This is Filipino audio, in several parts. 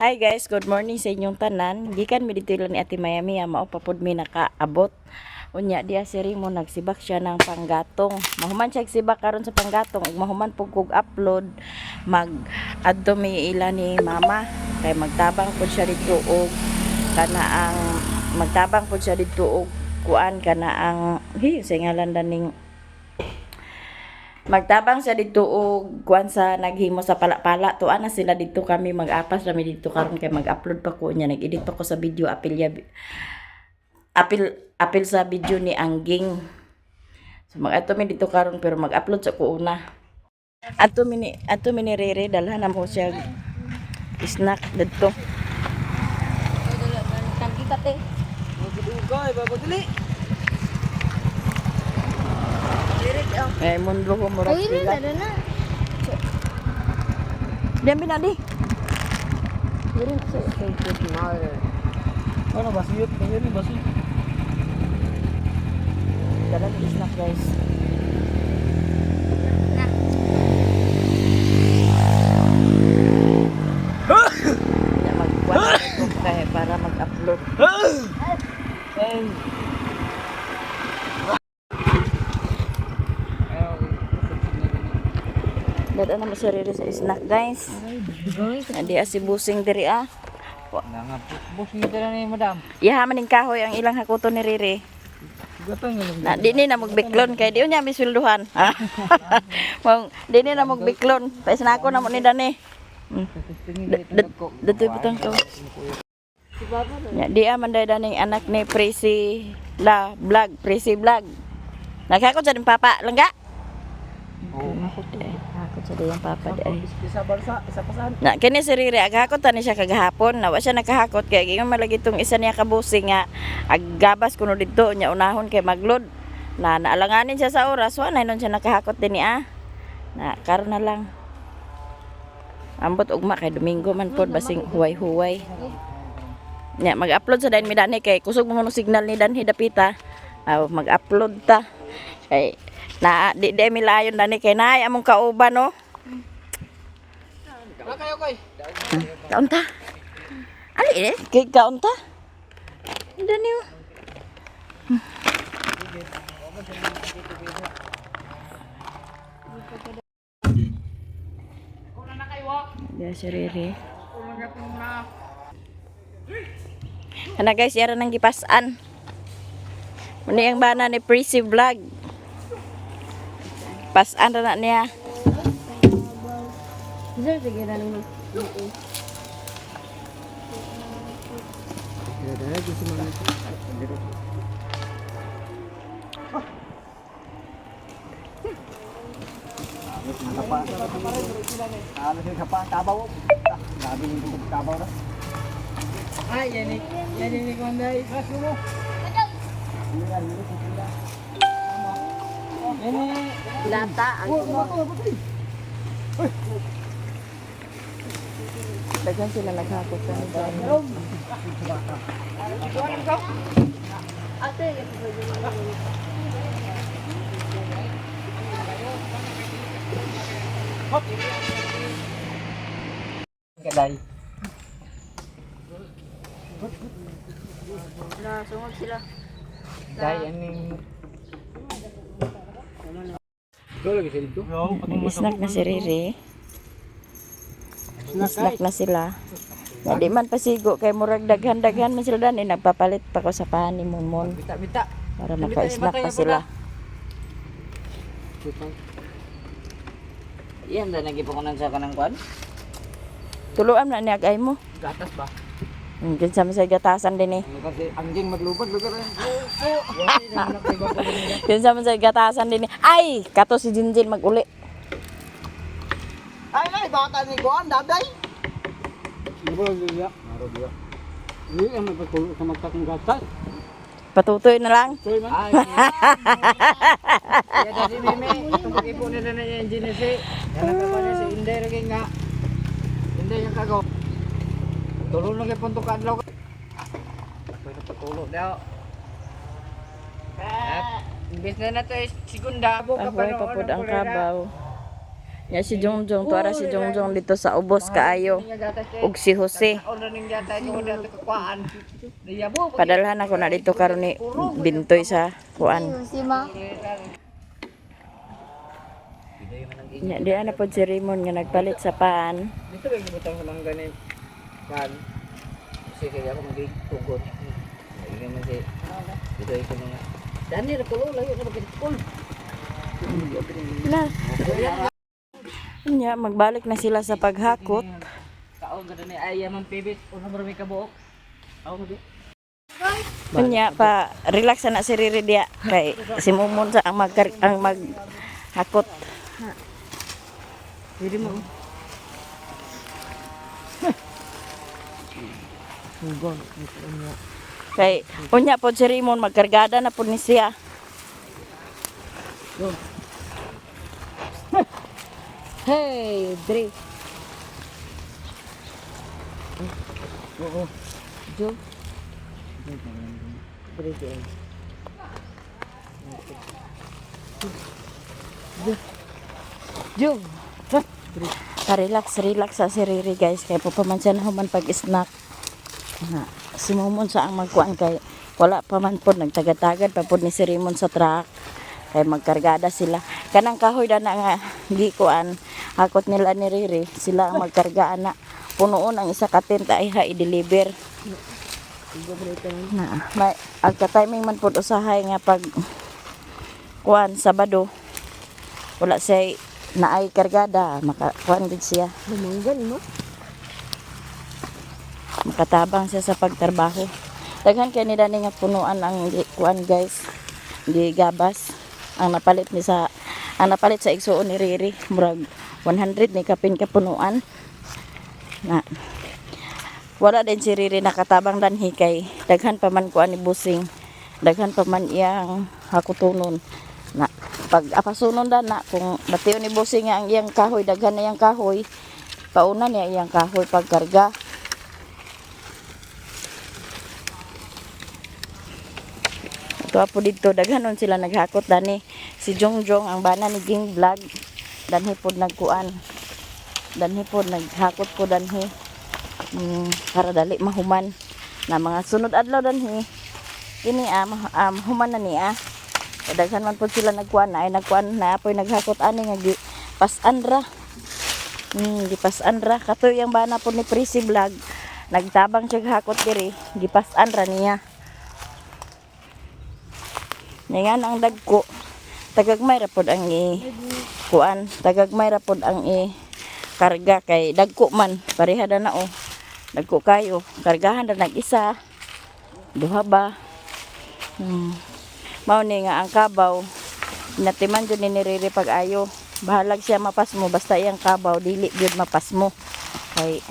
Hi guys, good morning sa inyong tanan. Gikan mi dito lang ni Ate Miami, mao papud mi nakaabot. Unya diya siri mo nagsibak siya ng panggatong. Mahuman siya sibak karon sa panggatong ug mahuman pug kog upload mag adto mi ila ni mama kay magtabang pud siya dito og kana ang magtabang pud siya dito og kuan kana ang sa ngalan daning magtabang siya dito og kuan sa naghimo sa pala-pala tuan na sila dito kami mag-apas kami dito karon kay mag-upload pa ko nya nag-edit pa ko sa video apil sa video ni Angging. So mag-ato mi dito karon pero mag-upload sa ko una. Ato mi ni Rere dalhan na mo siya snack dito. Kan kita te. Magdugay babagli. Eh mundo ko murag sila. Diyan binadi. Diri sa Ano basiyot kayo ni basiyot. dalan snack guys. Ya magkuan ko kay para mag-upload. Dada na masarili sa snack guys. Adi si busing diri ah. Nga bos ni dala ni madam. Iha maning kahoy ang ilang hakuton ni Riri. Gatang nga. Na di ni na magbiklon kay di unya misulduhan. Mong di ni na magbiklon. Pais na ako na mo ni Dani. Dito butang ko. Ya di manday daning anak ni Presi Vlog. Nakakot sa din papa langga. Oh, Ako sa din papa day. isa barsa, isa pasan. Na kini si Riri agahakot tani siya kagahapon. Nawa siya nakahakot kay gingon malagi tong isa niya kabusing nga aggabas kuno didto nya unahon kay maglod. Na naalanganin siya sa oras wa na nun siya nakahakot dinhi ah. Na karon na lang. Ambot ugma kay Domingo man pod basing huway-huway. Nya mag-upload sa dain mi Dani kay kusog mo signal ni Danhi dapita. Mag-upload ta. Kay na di mi layon Dani kay naay among kauban no. Kayo koy. Kaunta. Ali kay kaunta. Dani oh. Ya si Riri. Ana guys, yara nang gipasan. Muni ang bana ni Presi Vlog. Pasan na niya. Ano sing kapa tabaw. Grabe yung tabaw na. Ay, yan ni Konday. Kaso mo. Lata Daghan sila naghakot sa nito. Kaday. Sungod sila. Day aning Snack na si Riri. Snack na sila. Na di man pasigo kay murag daghan-daghan man sila dani nagpapalit pa ko sa pan ni Momon bita. para maka-snack pa sila. Iyan na nagipukunan sa kanang kwan. Tuluan na ni agay mo. Gatas ba? Kinsa man sa gatasan din eh. Kasi anjing maglubad lugar. Kinsa man sa gatasan din eh. Ay, kato si Jinjin maguli. Ay, bata ni Kuan, daday. Maro dia. Ini yang magpatulo sa magtakong gatas. Patutoy na lang. Ay. Ya dadi meme, itong pag-ipon nila na yung engine si. Yan ang kapanya si Inday rin nga. Inday yung kago. Tulong lang yung punto kadlaw. Pwede patulo daw. Imbes na to is segunda. Ahoy papud ang kabaw. Ya si Jongjong, tuara si Jongjong dito sa ubos kaayo. Ug si Jose. Padalhan ako na dito karon ni Bintoy sa kuan. Si Ma. Nya di ana pod si Raymond nga nagpalit sa paan. Dito ba yung butang sa mangga ni kan? Kasi kaya ako magigtugot. Hindi man si dito ito mga. Dani ra kulo layo na magkul. Na. Nya magbalik na sila sa paghakot. Kaon gud ni ay man pibit uno marami ka buok. Aw mo di. Nya pa relax na si Riri dia kay si Mumon sa ang maghakot. Pwede mo. Hugon, Kay unya pod si Raymond magkargada na pod ni siya. Hey, Dre. Oo. Jo. Dre dre. Jo. Relax sa si Riri guys kay pupamansan human pag-snack. Na, si Mumon sa ang magkuan kay wala pa man pod nagtagad-tagad pa pod ni si Raymond sa truck. Kay magkargada sila. Kanang kahoy na nga gikuan hakot nila ni Riri, sila ang magkarga ana. Punoon ang isa ka tent ay ha i-deliver. Na, may agka timing man pod usahay nga pag kuan Sabado. Wala say naay kargada, makakuan gid siya. Lumanggan mo. Makatabang siya sa pagtrabaho. Daghan kay ni dani nga punuan ang kuan guys. Gigabas ang napalit sa igsuon ni Riri murag 100 ni kapin kapunuan. Na wala din si Riri nakatabang danhi kay daghan pa man kuan ni busing. Daghan pa man iyang hakutunon. Na pag apasunon na kung batiyo ni busing nga ang iyang kahoy daghan na iyang kahoy pauna niya iyang kahoy pagkarga. Ito po dito, daghanon sila naghakot dani. Si Jongjong ang bana ni Ging Vlog. Danhi po nagkuan. Danhi po naghakot po danhi. Para dali mahuman. Na mga sunod adlaw danhi. Ini human na niya. Daghan man po sila nagkuan na. Ay nagkuan na apoy naghakot ani nga gipasan ra. Gipasan ra. Katoy ang bana po ni Prissy Vlog. Nagtabang siya hakot diri. Gipasan ra niya. Ngayon ang dagko, tagagmay rapod ang kuan, tagagmay rapod ang karga kay dagko man, pareha na o. Dagko kayo, kargahan na nag-isa, duha ba. Mao ni nga ang kabaw, natiman jud ni Riri pag ayo. Bahalag siya mapas mo, basta iyang kabaw, dili jud mapas mo. Kay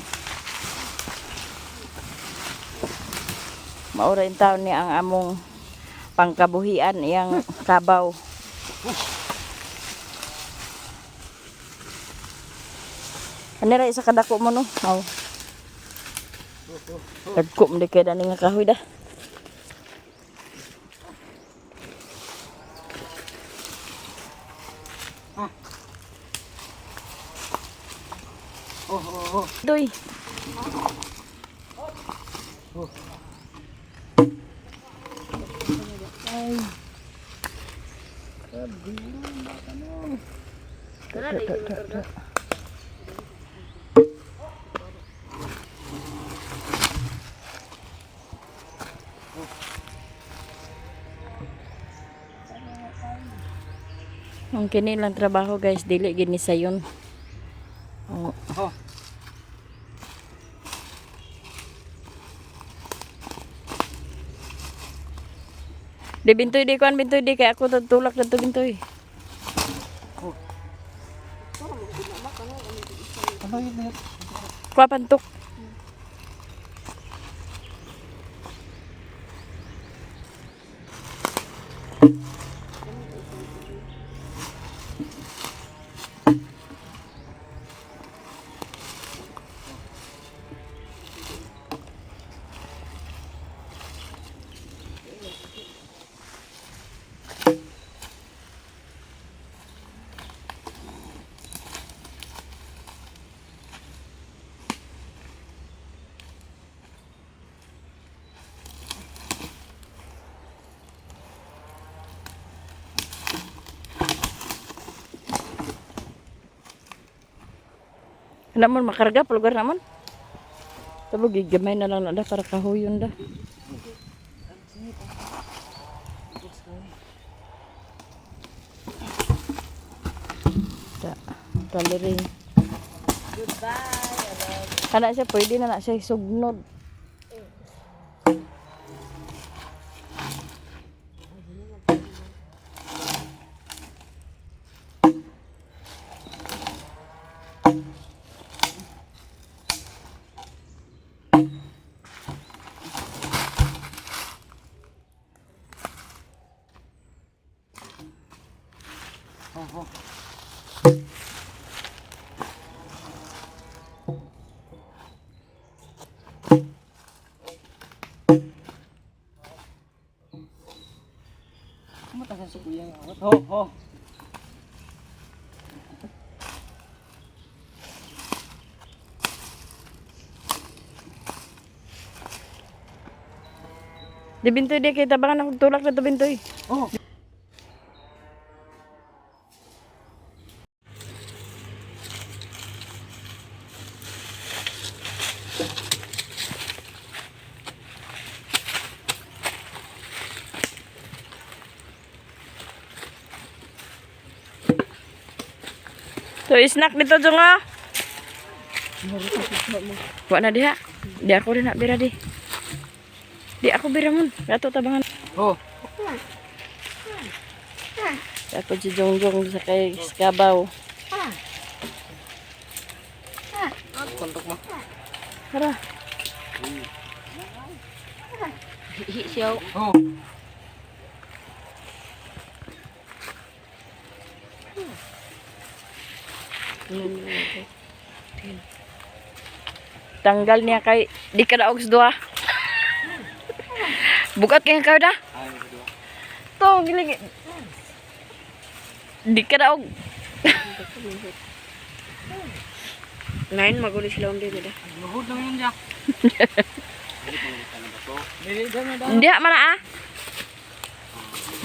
maura in taon ni ang among pangkabuhian iyang kabaw. Anira isa kadako mo no. Aw. Dagko mo di kay dani nga kahoy da. Doy. Ang kinilang trabaho guys, dili gini sayon. Oh. Oh. Di Bintoy di kuan Bintoy di kay ako tutulak dito Bintoy. Ano yun? Kuha pantok. Naman makarga pa lugar naman. Tabo gigamay na lang na para kahuyon da. Da, taliring. Goodbye. Kana siya pwede na siya sugnod. Oh. Kamu tak masuk yang awat. Oh. Di bintoy di kita bangan ako tulak na to bintoy. Oh. So snack dito jong ah. Wa na diha. Di ako rin na bira di. Di ako bira mun. Gato tabangan. Oh. Ako si Jongjong sa kay Skabaw. Kontok mo. Tara. Siyaw. Oh. Tanggal niya kay di ka na ogs dua. Bukat kay ka da. Ay, kedua. To giling. Di ka na og. Ngayon magulo sila undi nila. Luhod lang yun dyan. Dili dyan na. Di man ah.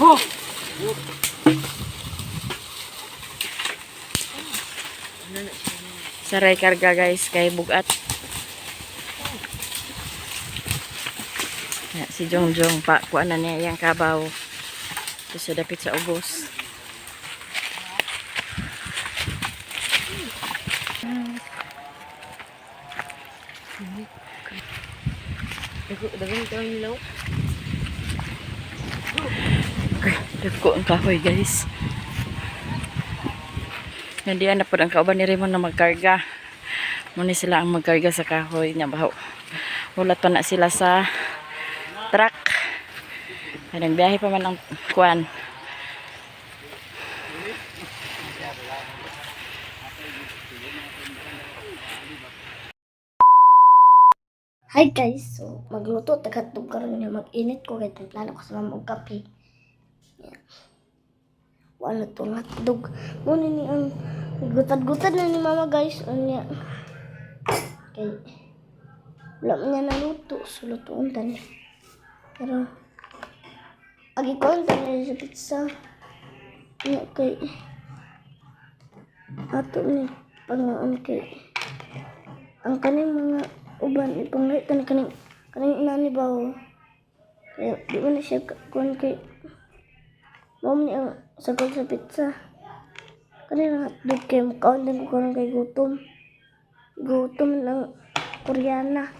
Oh. Saray karga guys kay bugat. Ya, si Jongjong pa kuan na niya yang kabaw. Tapos dapit sa ubos. Dagan ito ang hilaw. Dako ang kahoy guys. Nandiyan na po ang kauban ni Raymond na magkarga. Muna sila ang magkarga sa kahoy niya bahaw. Ulat pa na sila sa truck. Ay nagbiyahe pa man ang kuan. Hi guys, so magluto tagatog karon nga mag-init ko kay plano ko sa mamog kape. Yeah. Wala to hotdog. Muna ni ang gutad-gutad na ni mama guys. Unya. Kay wala man niya naluto, so lutoon tani. Pero agi ko ang tani sa pizza. Unya kay ato ni pangaan kay ang kaning mga uban ipanglit tan kaning inani ba kaya di man siya kuan kay mom ni ang sagol sa pizza kaning hotdog kay mukaon din ko karon kay gutom lang Koreana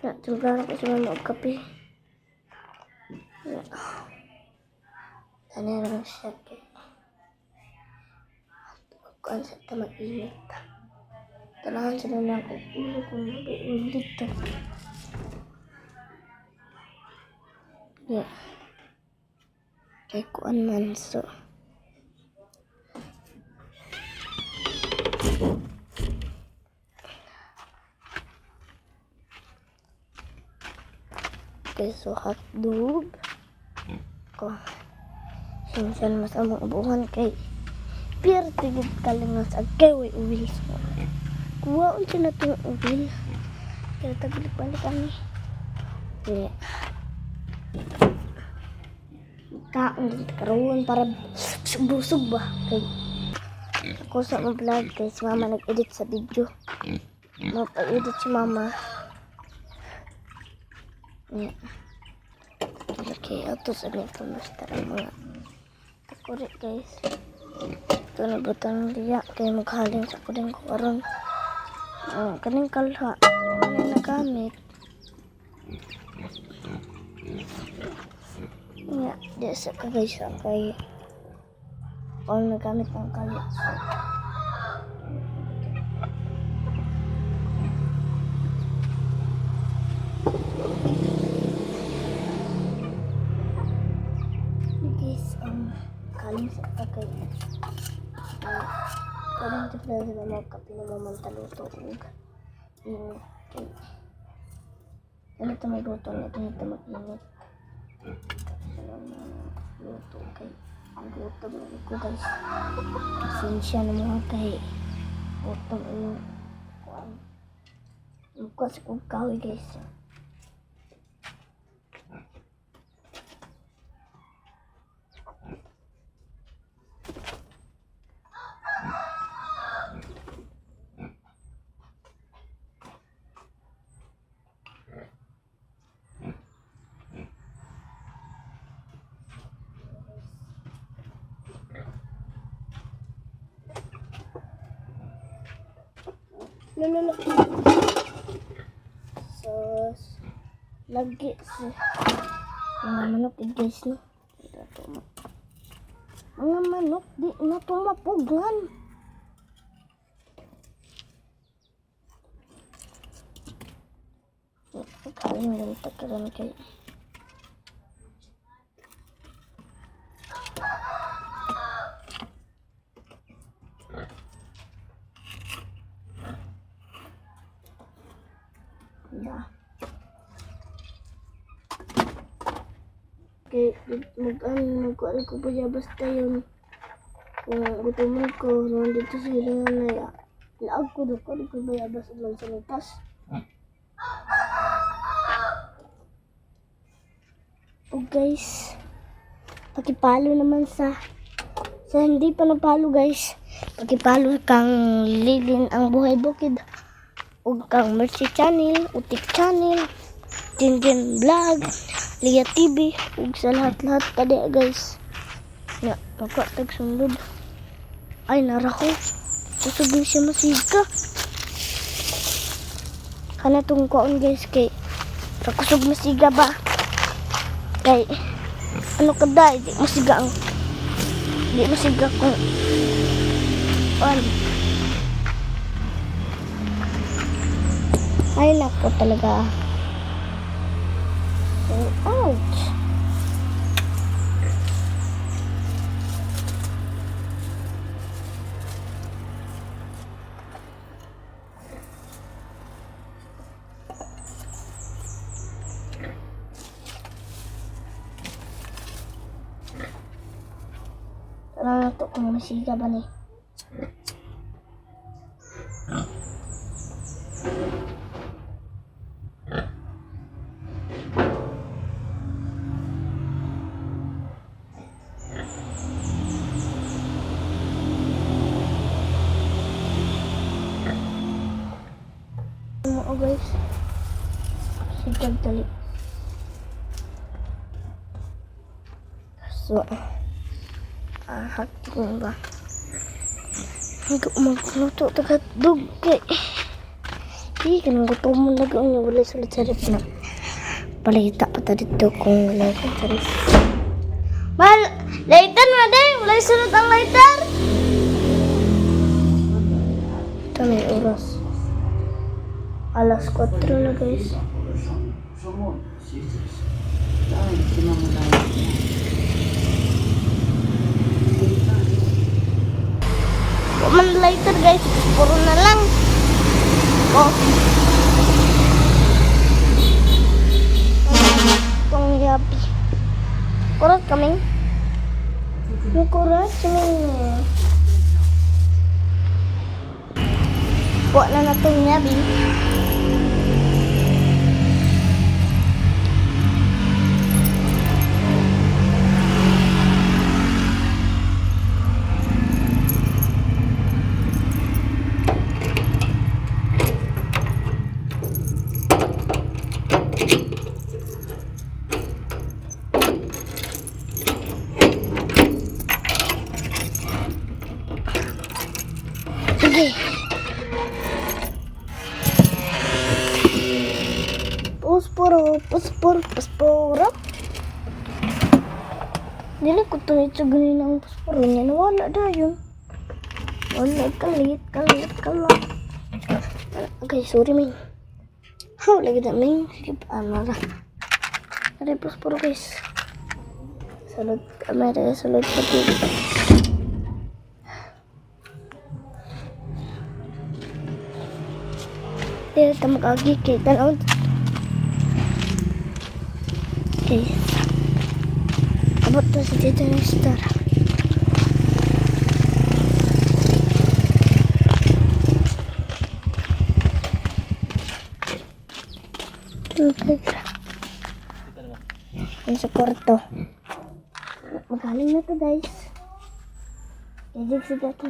na tungkara ko sa mga kape ano lang siya kay kuan sa mag-init. Talahan sila na ako ulo kung mag-init to. Yeah. Kay kuan man so. Okay, so hotdog. Ko. Sinsan mas among ubuhan kay Pero tigid kalingas ang keway uwil so. Kuwaon siya na itong uwil. Kaya taglik-balik kami. Kaya kaon din karoon para busog ba. Kaya ako sa mga vlog guys. Mama nag-edit sa video. Mapa-edit si mama. Yeah. Okay, ato sa mga pamastara mga takurit guys. Ito na butang liya kaya maghaling sa kuding ko karon. Kaning kalha. Ano na gamit? Yeah, di sa kagay sa kay all na gamit ng kalha. Guys, kaling sa kagay. Kadang ito pala sila magkapi na mamantaluto. Init. Ano ito magluto na ito nito mag-init. Sila luto kay ang gutom na ko guys. Pasensya na mga kay gutom yung kuwan. Yung kuwan sa kugkawi guys. No. Sos. Lagi sa mga manok guys no. Mga manok di na tumapugan. Kaling lang takaran kay okay, mag-ano ko pa siya basta yun. Kung gutuman ko, nandito sila na laag ko doon ko bayabas lang sa lupas. O guys, pakipalo naman sa hindi pa napalo guys. Pakipalo kang Lilin ang Buhay Bukid. O kang Mercy Channel, Utik Channel, Jinjin Vlog, Lia TV, ug sa lahat-lahat pa di guys. Ya, magkatag sundod. Ay, narako. Kusugin siya masiga. Kana tong kuon guys kay kusog masiga ba? Kay ano kada di masiga ang di masiga kung ay nako talaga. Ouch. Tara na to kung masiga ba ni. Mo guys. Sigag dali. So, hati ko ba? Hanggang magluto tagat dug kay. Di ka nang gutom mo lagi ang wala sulit sa rip na. Palita pa ta dito kung wala ka sa rip. Mal, lighter na din. Wala sunod ang lighter. Ito may oras. Alas 4 na guys. Man lighter guys, puro na lang. Oh. Tong yapi. Kurat kami. Kurat kami. Buat na natong yapi. Pusporo, pusporo, pusporo. Dili ko tunay sa ganin ang pusporo niya. Nawala na yun. Wala, kalit. Okay, sorry, Ming. Lagi na, Ming. Sige, paano na. Ada pusporo, guys. Salud, kamera, salud pati. Dia tak magagi kay tanaw. Okay. Abot to sa dito ng star. Okay. Ang sa kwarto. Magaling na to, guys. Ejek sa dito.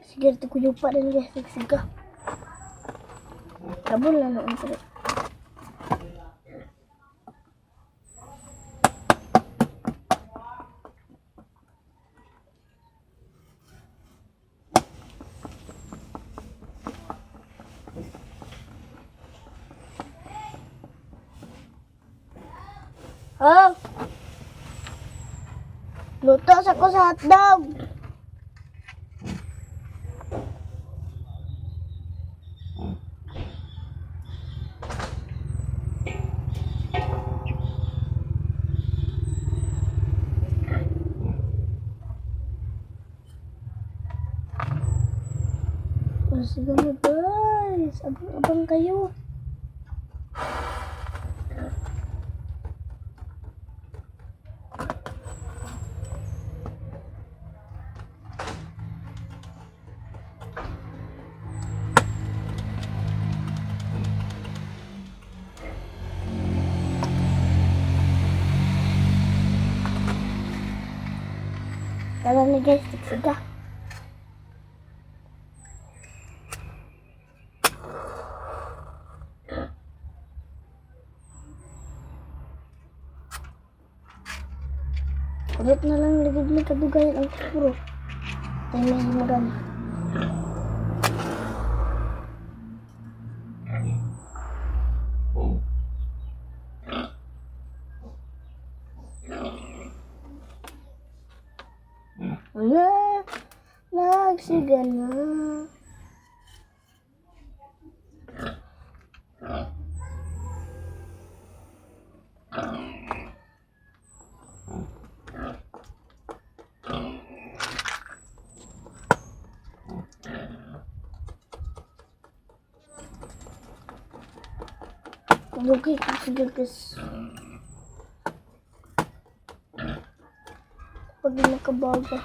Sige, ito ko yung pa rin guys. Sige. Kabul na noon sila. Oh! Luto sa ko sa hotdog! Sige na guys, abang kayo. Tara na guys, sige. Ulit na lang ligid mo kadugayan ang puro. Tayo na himugan. Wala. Nagsiga na. Lugay ko sige guys. Pag nakabaga.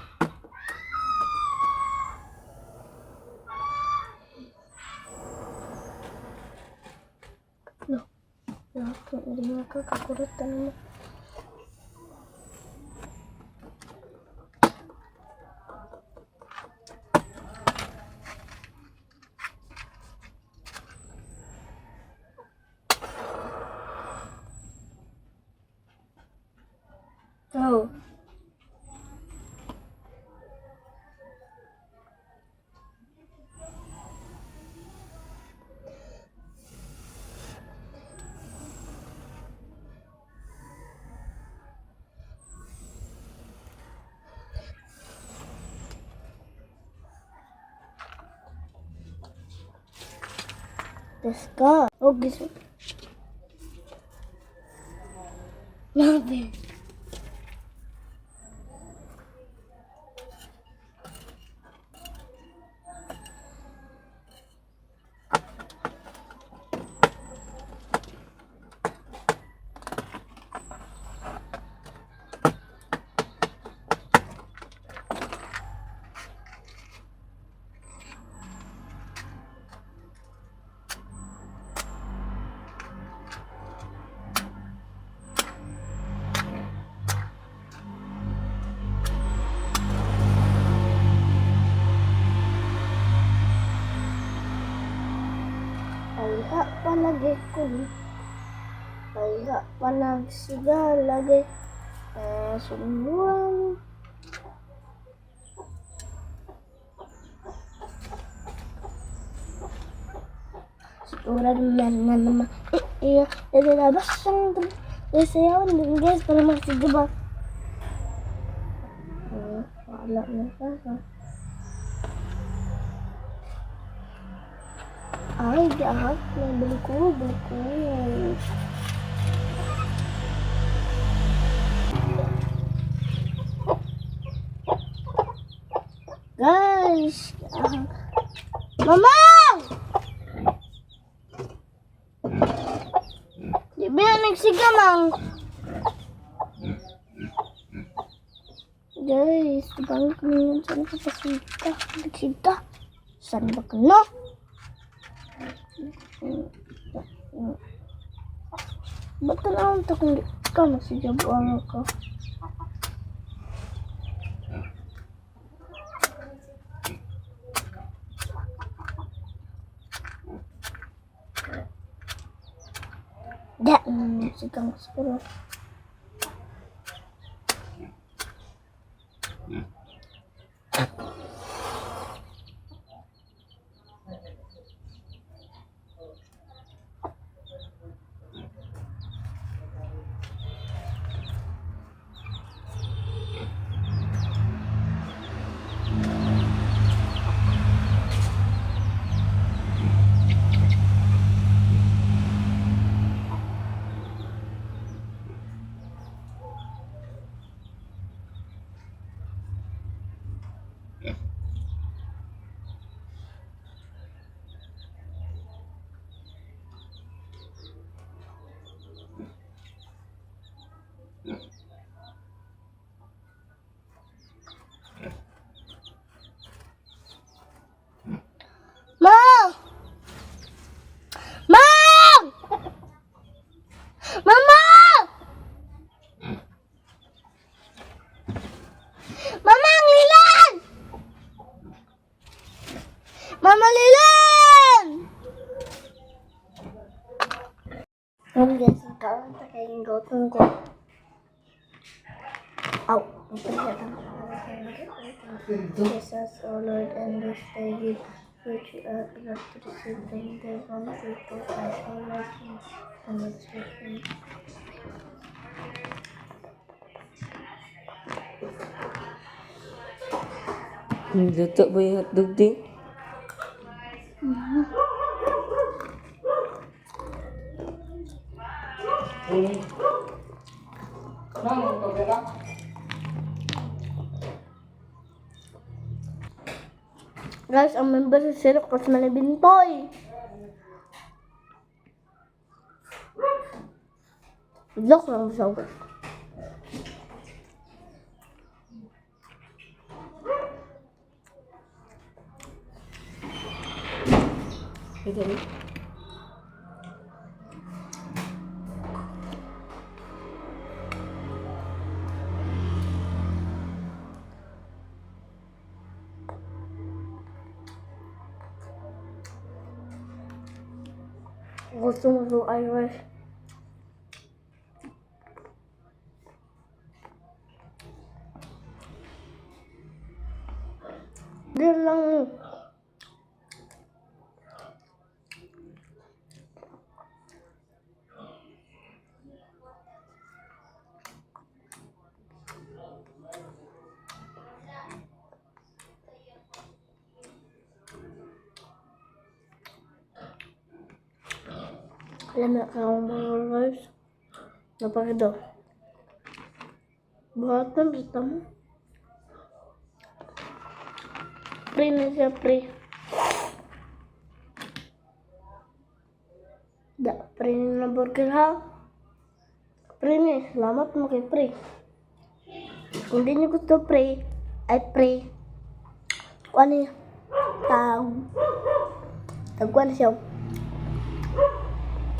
No. Hindi nakakakuratan mo. Oh. Let's go. Oh, gusto. Nabi. Ayha palagi ko. Ayha panagsiga lagi. Sumuan. Siguro naman na naman. Iya, labas siyang isayawan din guys para magsigaba. Wala na sa. Ay, jahat na balik ko. Guys, Mama! Di ba yan nagsigamang? Guys, balik mo yun. Saan ka pasita? Nagsita? Saan ba ka na? Ba't na ako kung di ka masigabuan ka? Da, sigang siguro. Mom! Mom! Mama! Mama, ang lilan! Mama, lilan! Ang guys, ang kawan sa kayong gotong ko. Aw, Jesus, O Lord, and this day give which you are enough to receive them, they one people as all our sins and expecting. Luto ba yung hotdog din? Guys, ang member sa Sirok kasi malibintoy. Joke lang siya. Ito rin. Gusto mo so Irish. Di lang. Alam na ka akong mga guys. Napakito. Buhatan, basta mo. Pre na siya, pre. Pre na burger ha. Pre na, salamat mo kay pre. Kung di niyo gusto pre, ay pre. Ano yun? Tagwan siya.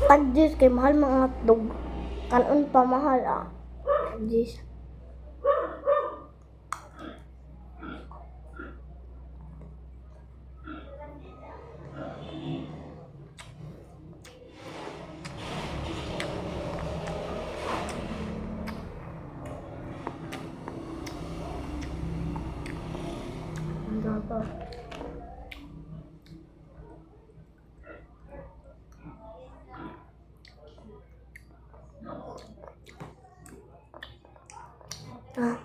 Tag-jis kay mahal mga hotdog. Kanon pa mahal ah. Tag-jis. Apa? Ah.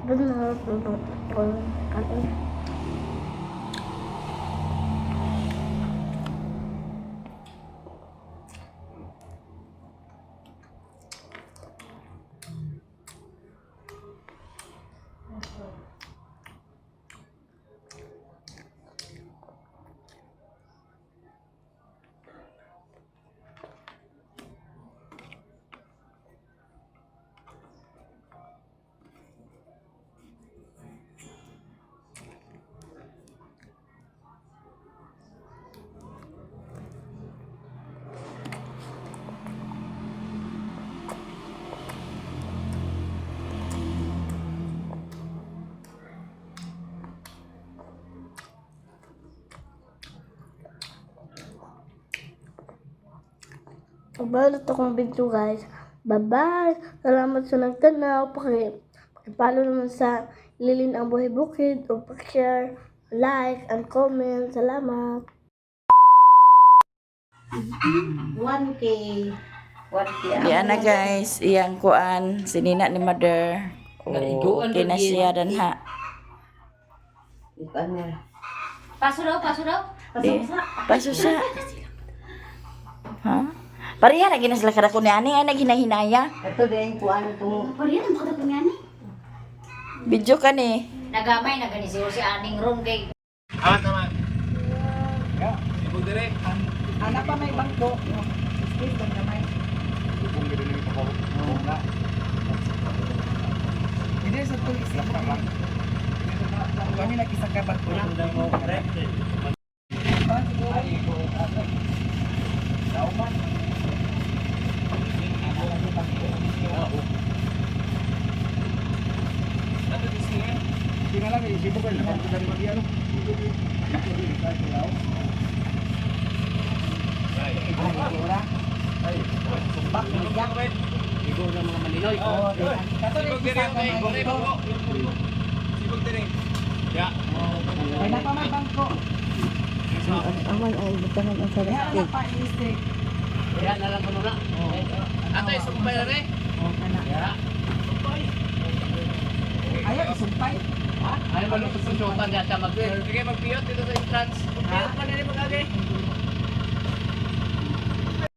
Benar, benar. Balot akong video guys. Bye-bye! Salamat sa nagtanaw. Pakipalo naman sa Lilin ang Buhay Bukid o pakishare, like, and comment. Salamat! 1K. 1K. Yan na guys, iyang kuan, sinina ni mother. Oh, okay na siya dan ha. Paso daw. Paso siya. Ha? Pariya lagi na sila kada ko ni ani ay naghinay-hinaya. Ito din ko ano to. Pariyan ang kada kunyani. Video ka ni. Nagamay na gani si aning room kay Anak pa may bangko. Space lang naman. Hindi sa tulis lang naman. Kami nag-isa ka bangko lang. Tingnan lang, isipin ko na bangko dari mag-iano. Sumbak na niya. Igo ng mga Maninoy. Sibog din yung Sibog din. Ya. May napamay bangko. Aman ay butangan ang sarap. Kaya pa i-stick. Ya, nalang ko na. Ato, isumpay na rin. Ya. Ayaw, isumpay. Ayaw malupos sa shota niya siya mag-piyot dito sa entrance. Piyot pa na rin mag-agay.